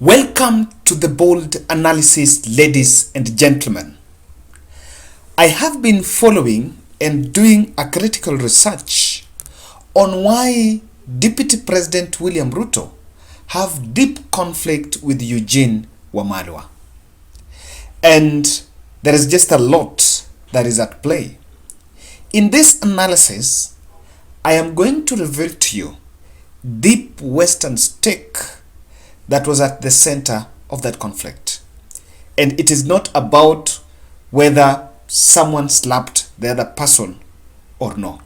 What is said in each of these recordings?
Welcome to the bold analysis, ladies and gentlemen. I have been following and doing a critical research on why Deputy President William Ruto have deep conflict with Eugene Wamalwa. And there is just a lot that is at play. In this analysis, I am going to reveal to you deep Western stake that was at the center of that conflict. And it is not about whether someone slapped the other person or no,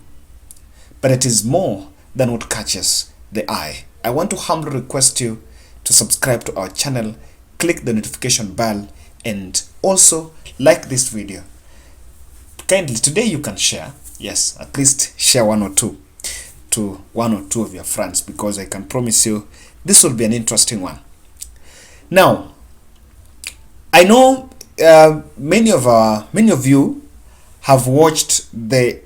but it is more than what catches the eye. I want to humbly request you to subscribe to our channel, click the notification bell, and also like this video. Kindly, today you can share, yes, at least share one or two of your friends, because I can promise you this will be an interesting one. Now, I know many of you have watched the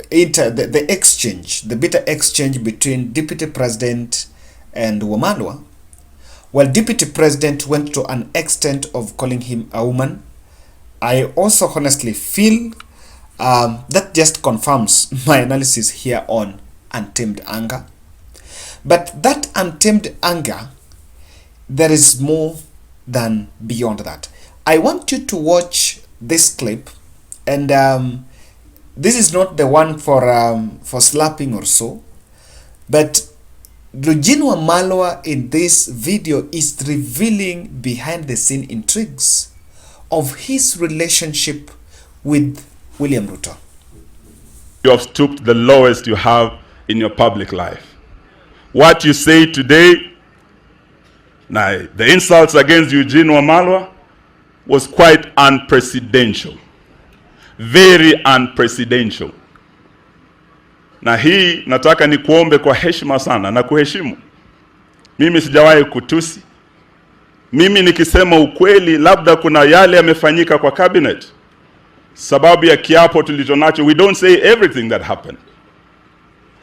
bitter exchange between Deputy President and Wamalwa. While Deputy President went to an extent of calling him a woman, I also honestly feel that just confirms my analysis here on Untamed anger. But that untamed anger, there is more than beyond that. I want you to watch this clip, and this is not the one for slapping or so, but Eugene Wamalwa in this video is revealing behind the scene intrigues of his relationship with William Ruto. You have stooped the lowest you have in your public life. What you say today, now the insults against Eugene Wamalwa was quite unprecedented. Very unprecedented. Na hii nataka ni kuombe kwa heshima sana na kuheshimu. Mimi sijawahi kutusi. Mimi nikisema ukweli, labda kuna yale yamefanyika kwa cabinet. Sababu ya kiapo tulichonacho, we don't say everything that happened.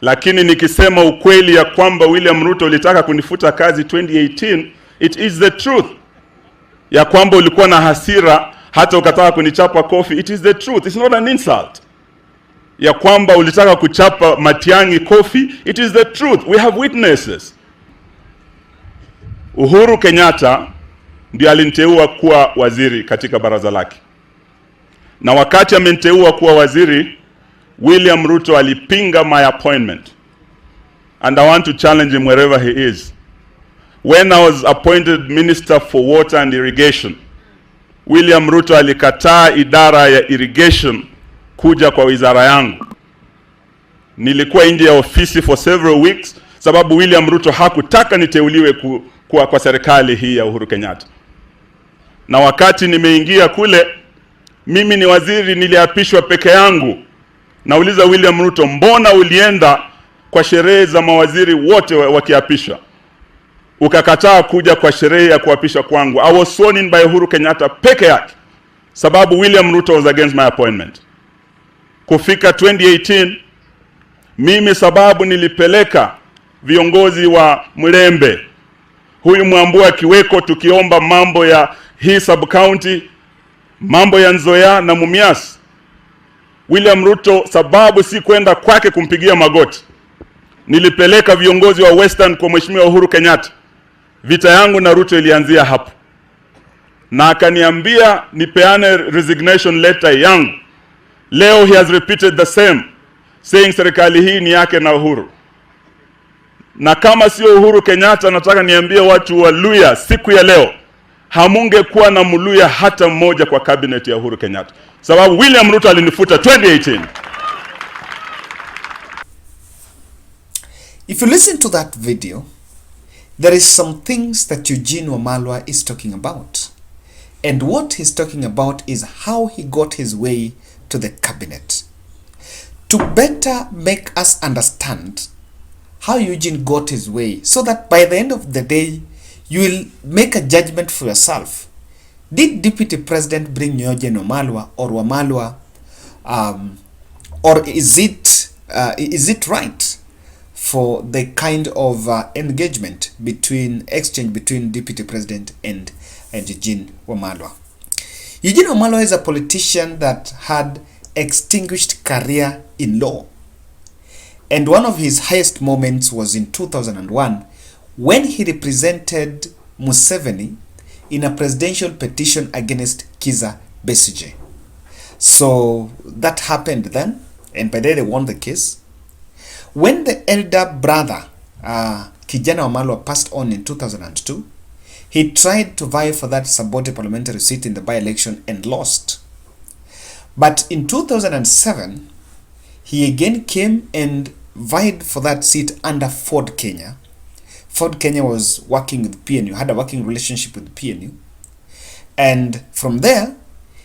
Lakini nikisema ukweli ya kwamba William Ruto ulitaka kunifuta kazi 2018, it is the truth. Ya kwamba ulikuwa na hasira hata ukataka kunichapa kofi, it is the truth. It's not an insult. Ya kwamba ulitaka kuchapa Matiang'i kofi, it is the truth. We have witnesses. Uhuru Kenyatta ndiye aliniteua kuwa waziri katika baraza lake. Na wakati ameniteua kuwa waziri, William Ruto alipinga my appointment. And I want to challenge him wherever he is. When I was appointed Minister for Water and Irrigation, William Ruto alikataa idara ya irrigation kuja kwa wizara yangu. Nilikuwa nje ya ofisi for several weeks sababu William Ruto hakutaka niteuliwe kwa serikali hii ya Uhuru Kenyatta. Na wakati nimeingia kule, mimi ni waziri, niliapishwa peke yangu. Nauliza William Ruto, mbona ulienda kwa sherehe za mawaziri wote wakiapishwa, ukakataa kuja kwa sherehe ya kuapishwa kwangu? I was sworn in by Uhuru Kenyatta peke yake sababu William Ruto was against my appointment. Kufika 2018, mimi sababu nilipeleka viongozi wa Mlembe, huyu Mwambua Kiweko, tukiomba mambo ya hii sub county, mambo ya Nzoia na Mumias. William Ruto sababu si kwenda kwake kumpigia magoti, nilipeleka viongozi wa Western kwa Mheshimiwa Uhuru Kenyatta. Vita yangu na Ruto ilianzia hapo. Na akaniambia nipeane resignation letter yangu. Leo he has repeated the same, saying serikali hii ni yake na Uhuru. Na kama sio Uhuru Kenyatta, nataka niambie watu wa Luya siku ya leo, hamungekuwa na Mluya hata mmoja kwa cabinet ya Uhuru Kenyatta, sababu William Ruto alinifuta 2018. If you listen to that video, there is some things that Eugene Wamalwa is talking about. And what he's talking about is how he got his way to the cabinet. To better make us understand how Eugene got his way, so that by the end of the day, you will make a judgment for yourself. Did Deputy President bring Eugene Wamalwa or Wamalwa, or is it right for the kind of engagement exchange between Deputy President and Eugene Wamalwa. Eugene Wamalwa is a politician that had extinguished career in law. And one of his highest moments was in 2001 when he represented Museveni in a presidential petition against Kizza Besigye. So that happened then, and by then they won the case. When the elder brother, Kijana Wamalwa, passed on in 2002, he tried to vie for that Sabote parliamentary seat in the by-election and lost. But in 2007, he again came and vied for that seat under Ford Kenya. Ford Kenya was working with PNU, had a working relationship with PNU. And from there,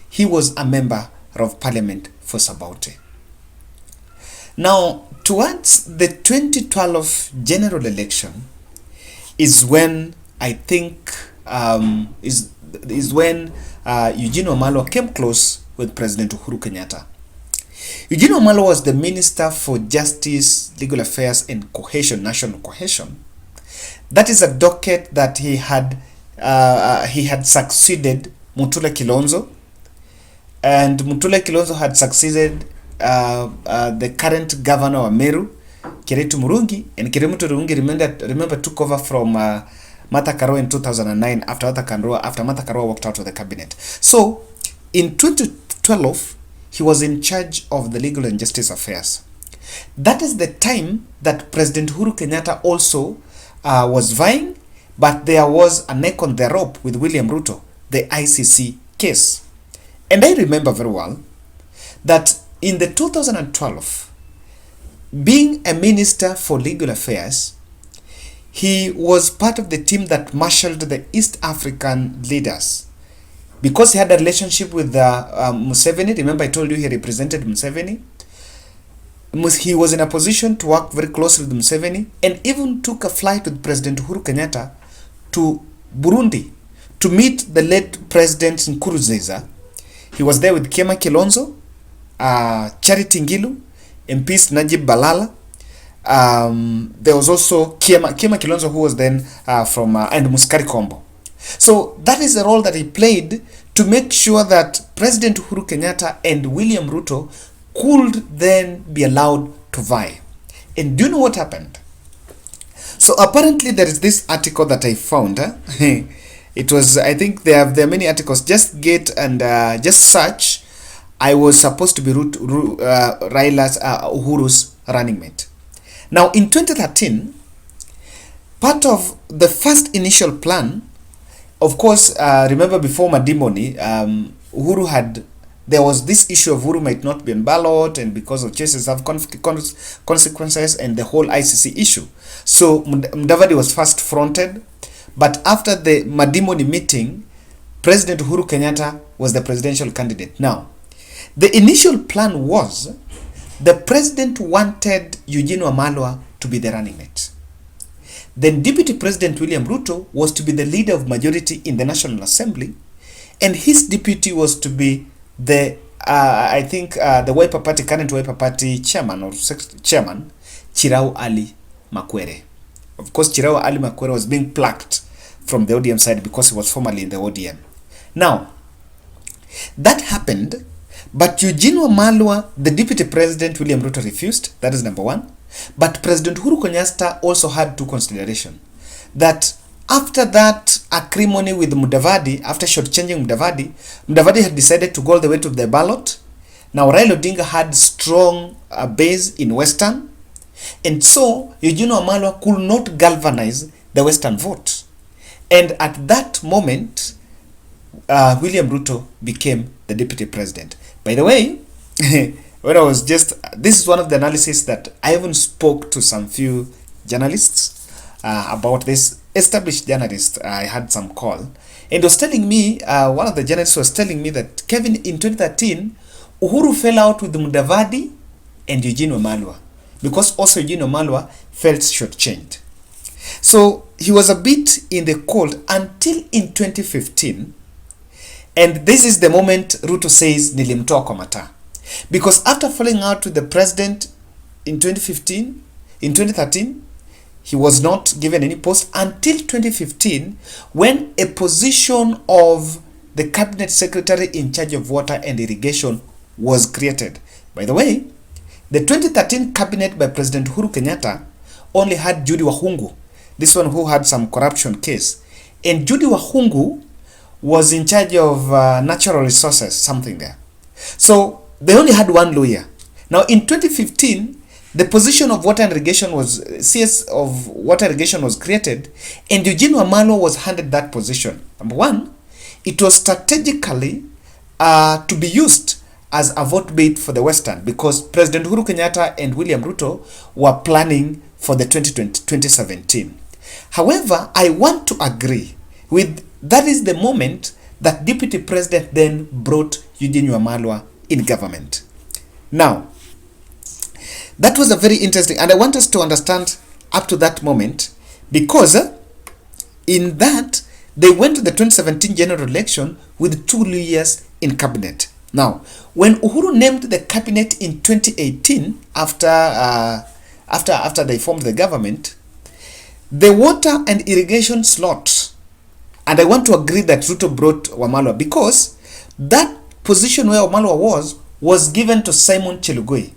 he was a member of parliament for Sabote. Now, towards the 2012 general election is when I think is when Eugene Wamalwa came close with President Uhuru Kenyatta. Eugene Wamalwa was the Minister for Justice, Legal Affairs and Cohesion, National Cohesion. That is a docket that he had succeeded Mutula Kilonzo, and Mutula Kilonzo had succeeded the current governor of Meru, Kiritu Murungi, and Kiritu Murungi remember took over from Martha Karua in 2009 after Martha Karua walked out of the cabinet. So in 2012, he was in charge of the legal and justice affairs. That is the time that President Uhuru Kenyatta also was vying, but there was a neck on the rope with William Ruto, the ICC case. And I remember very well that in the 2012, being a minister for legal affairs, he was part of the team that marshaled the East African leaders. Because he had a relationship with Museveni, remember I told you he represented Museveni, he was in a position to work very closely with Museveni, and even took a flight with President Uhuru Kenyatta to Burundi to meet the late President Nkurunziza. He was there with Kema Kilonzo, Charity Ngilu, MPs Najib Balala. There was also Kema Kilonzo, who was then and Muskari Kombo. So that is the role that he played to make sure that President Uhuru Kenyatta and William Ruto could then be allowed to vie. And do you know what happened? So apparently there is this article that I found. It was, I think there are many articles. Just get and just search. I was supposed to be Raila's Uhuru's running mate. Now in 2013, part of the first initial plan, of course, remember before Madimoni, Uhuru had, there was this issue of Uhuru might not be on ballot, and because of cases have consequences and the whole ICC issue. So Mudavadi was first fronted, but after the Madimoni meeting, President Uhuru Kenyatta was the presidential candidate. Now, the initial plan was the president wanted Eugene Wamalwa to be the running mate. Then Deputy President William Ruto was to be the leader of majority in the National Assembly, and his deputy was to be the, the Wiper Party, current Wiper Party chairman, Chirau Ali Makwere. Of course, Chirau Ali Makwere was being plucked from the ODM side because he was formerly in the ODM. Now, that happened, but Eugene Wamalwa, the Deputy President William Ruto, refused. That is number one. But President Uhuru Kenyatta also had two considerations. That after that acrimony with Mudavadi, after shortchanging Mudavadi had decided to go all the way to the ballot. Now Raila Odinga had strong base in Western, and so Eugene Wamalwa could not galvanize the Western vote. And at that moment, William Ruto became the Deputy President. By the way, when I was just, this is one of the analysis that I even spoke to some few journalists about this, established journalist. I had some call, and was telling me, one of the journalists was telling me that, Kevin, in 2013, Uhuru fell out with Mudavadi and Eugene Wamalwa, because also Eugene Wamalwa felt shortchanged. So he was a bit in the cold until in 2015, and this is the moment Ruto says nilimtoa kwa mataa. Because after falling out with the president in 2015, in 2013, he was not given any post until 2015, when a position of the cabinet secretary in charge of water and irrigation was created. By the way, the 2013 cabinet by President Uhuru Kenyatta only had Judy Wahungu, this one who had some corruption case. And Judy Wahungu was in charge of natural resources, something there. So they only had one lawyer. Now in 2015, the position of water and irrigation was, CS of water irrigation was created, and Eugene Wamalwa was handed that position. Number one, it was strategically to be used as a vote bait for the Western, because President Uhuru Kenyatta and William Ruto were planning for the 2017. However, I want to agree with that is the moment that Deputy President then brought Eugene Wamalwa in government. Now, that was a very interesting, and I want us to understand up to that moment, because in that they went to the 2017 general election with 2 lawyers in cabinet. Now, when Uhuru named the cabinet in 2018, after they formed the government, the water and irrigation slot, and I want to agree that Ruto brought Wamalwa, because that position where Wamalwa was given to Simon Chelugui,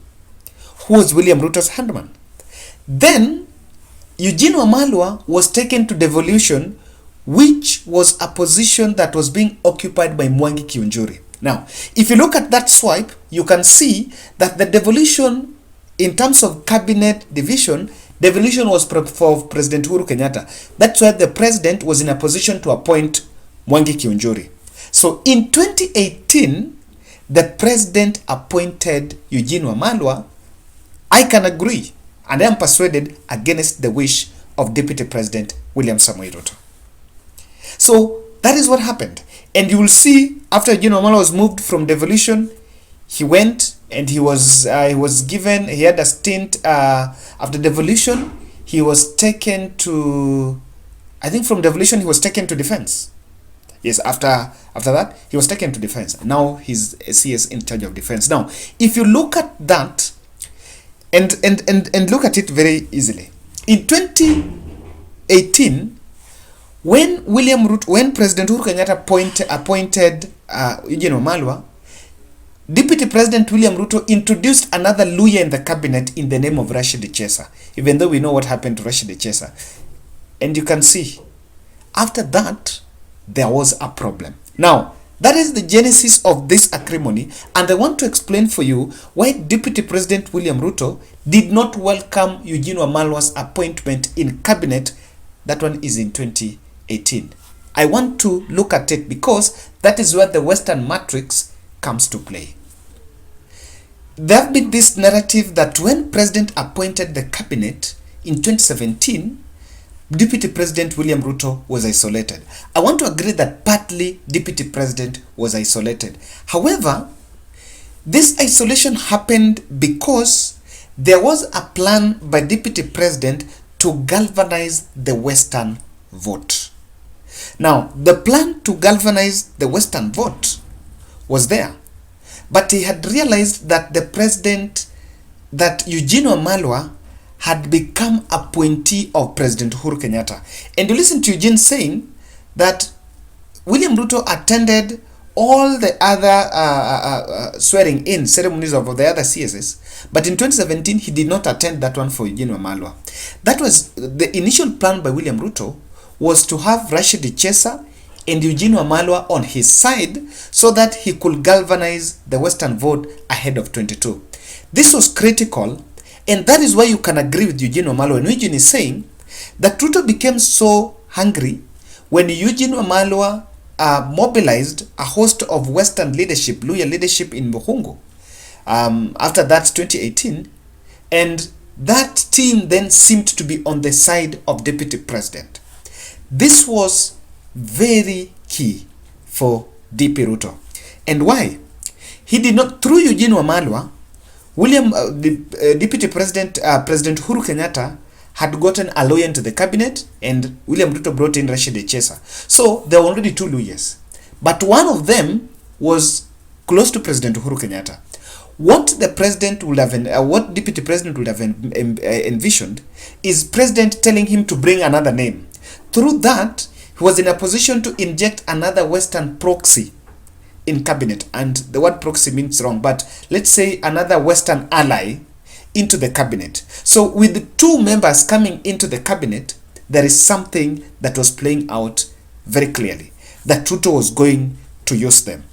who was William Ruto's handman. Then Eugene Wamalwa was taken to devolution, which was a position that was being occupied by Mwangi Kiunjuri. Now, if you look at that swipe, you can see that the devolution, in terms of cabinet division, devolution was for President Uhuru Kenyatta. That's why the president was in a position to appoint Mwangi Kiunjuri. So in 2018, the president appointed Eugene Wamalwa. I can agree, and I am persuaded, against the wish of Deputy President William Samoei Ruto. So that is what happened. And you will see, after Eugene Wamalwa was moved from devolution, he went and he was given, he had a stint after devolution. He was taken to, I think from devolution he was taken to defense. Yes, after that he was taken to defense. Now he's a CS in charge of defense. Now, if you look at that and look at it very easily, in 2018, when President Uhuru Kenyatta appointed Eugene Wamalwa, Deputy President William Ruto introduced another lawyer in the cabinet in the name of Rashid Chesa, even though we know what happened to Rashid Chesa. And you can see, after that, there was a problem. Now, that is the genesis of this acrimony, and I want to explain for you why Deputy President William Ruto did not welcome Eugene Wamalwa's appointment in cabinet. That one is in 2018. I want to look at it because that is where the Western matrix comes to play. There have been this narrative that when President appointed the cabinet in 2017, Deputy President William Ruto was isolated. I want to agree that partly Deputy President was isolated. However, this isolation happened because there was a plan by Deputy President to galvanize the Western vote. Now, the plan to galvanize the Western vote was there, but he had realized that that Eugene Wamalwa had become appointee of President Uhuru Kenyatta. And you listen to Eugene saying that William Ruto attended all the other swearing in ceremonies of the other CSS, but in 2017 he did not attend that one for Eugene Wamalwa. That was the initial plan by William Ruto, was to have Rashid Chesa and Eugene Wamalwa on his side so that he could galvanize the Western vote ahead of 22. This was critical, and that is why you can agree with Eugene Wamalwa. And Eugene is saying that Ruto became so hungry when Eugene Wamalwa mobilized a host of Western leadership, loyal leadership in Muhungu. After that, 2018, and that team then seemed to be on the side of Deputy President. This was very key for DP Ruto. And why? He did not, through Eugene Wamalwa, Deputy President, President Uhuru Kenyatta had gotten a lawyer into the cabinet, and William Ruto brought in Rashid Chesa. So there were already 2 lawyers. But one of them was close to President Uhuru Kenyatta. what the president would have, what deputy president would have envisioned is president telling him to bring another name. Through that, he was in a position to inject another Western proxy in cabinet, and the word proxy means wrong, but let's say another Western ally into the cabinet. So with the two members coming into the cabinet, there is something that was playing out very clearly, that Ruto was going to use them.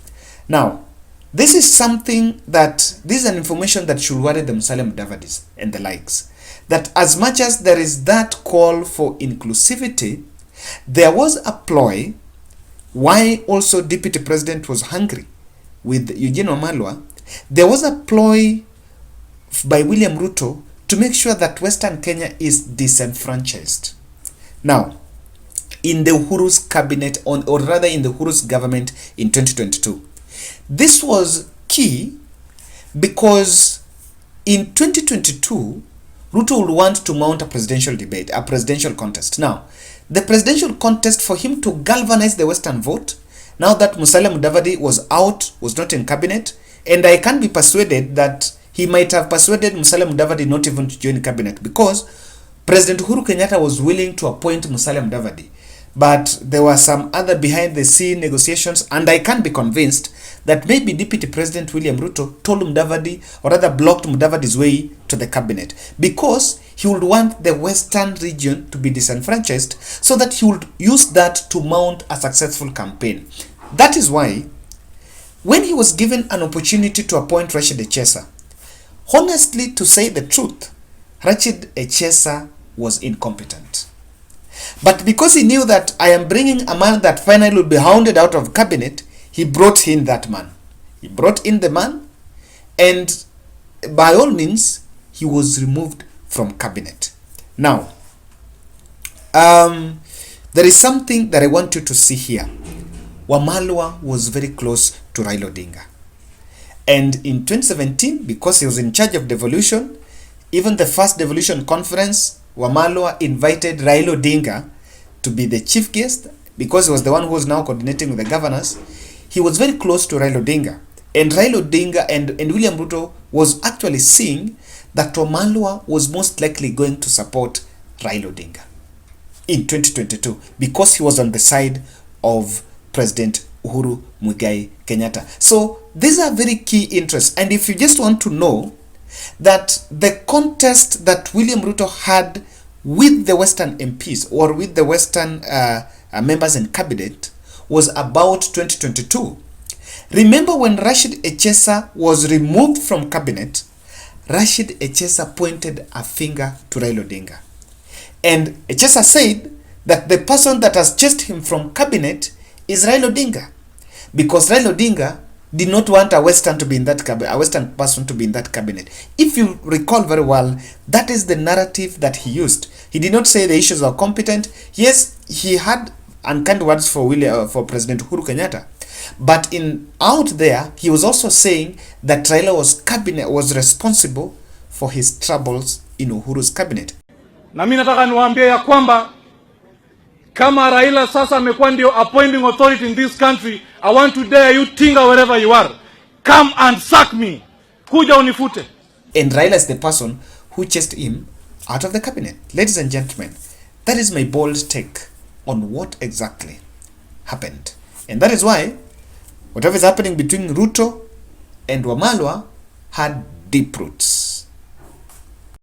Now, this is something that, this is an information that should worry the Musalia Mudavadis and the likes, that as much as there is that call for inclusivity, there was a ploy why also Deputy President was hungry with Eugene Wamalwa. There was a ploy by William Ruto to make sure that Western Kenya is disenfranchised. Now, in the Uhuru's cabinet, or rather in the Uhuru's government in 2022, this was key because in 2022, Ruto would want to mount a presidential debate, a presidential contest. Now, the presidential contest, for him to galvanize the Western vote, now that Musalia Mudavadi was out, was not in cabinet, and I can be persuaded that he might have persuaded Musalia Mudavadi not even to join cabinet, because President Uhuru Kenyatta was willing to appoint Musalia Mudavadi. But there were some other behind the scene negotiations, and I can be convinced that maybe Deputy President William Ruto told Mudavadi, or rather blocked Mudavadi's way to the cabinet, because he would want the Western region to be disenfranchised, so that he would use that to mount a successful campaign. That is why, when he was given an opportunity to appoint Rashid Echesa, honestly, to say the truth, Rashid Echesa was incompetent. But because he knew that I am bringing a man that finally will be hounded out of cabinet, he brought in that man. He brought in the man, and by all means, he was removed from cabinet. Now, there is something that I want you to see here. Wamalwa was very close to Raila Odinga. And in 2017, because he was in charge of devolution, even the first devolution conference, Wamalwa invited Raila Odinga to be the chief guest, because he was the one who was now coordinating with the governors. He was very close to Raila Odinga. And Raila Odinga and William Ruto was actually seeing that Wamalwa was most likely going to support Raila Odinga in 2022, because he was on the side of President Uhuru Muigai Kenyatta. So these are very key interests. And if you just want to know that the contest that William Ruto had with the Western MPs, or with the Western members in cabinet, was about 2022. Remember when Rashid Echesa was removed from cabinet, Rashid Echesa pointed a finger to Raila Odinga. And Echesa said that the person that has chased him from cabinet is Raila Odinga, because Raila Odinga did not want a Western to be in that cabinet, a Western person to be in that cabinet. If you recall very well, that is the narrative that he used. He did not say the issues are competent. Yes, he had unkind words for President Uhuru Kenyatta, but out there he was also saying that Raila was responsible for his troubles in Uhuru's cabinet. Na mimi nataka niwaambie ya kwamba kama Raila sasa amekuwa ndio appointing authority in this country, I want to dare you, Tinga, wherever you are, come and sack me. Kuja unifute. And Raila is the person who chased him out of the cabinet. Ladies and gentlemen, that is my bold take on what exactly happened. And that is why whatever is happening between Ruto and Wamalwa had deep roots.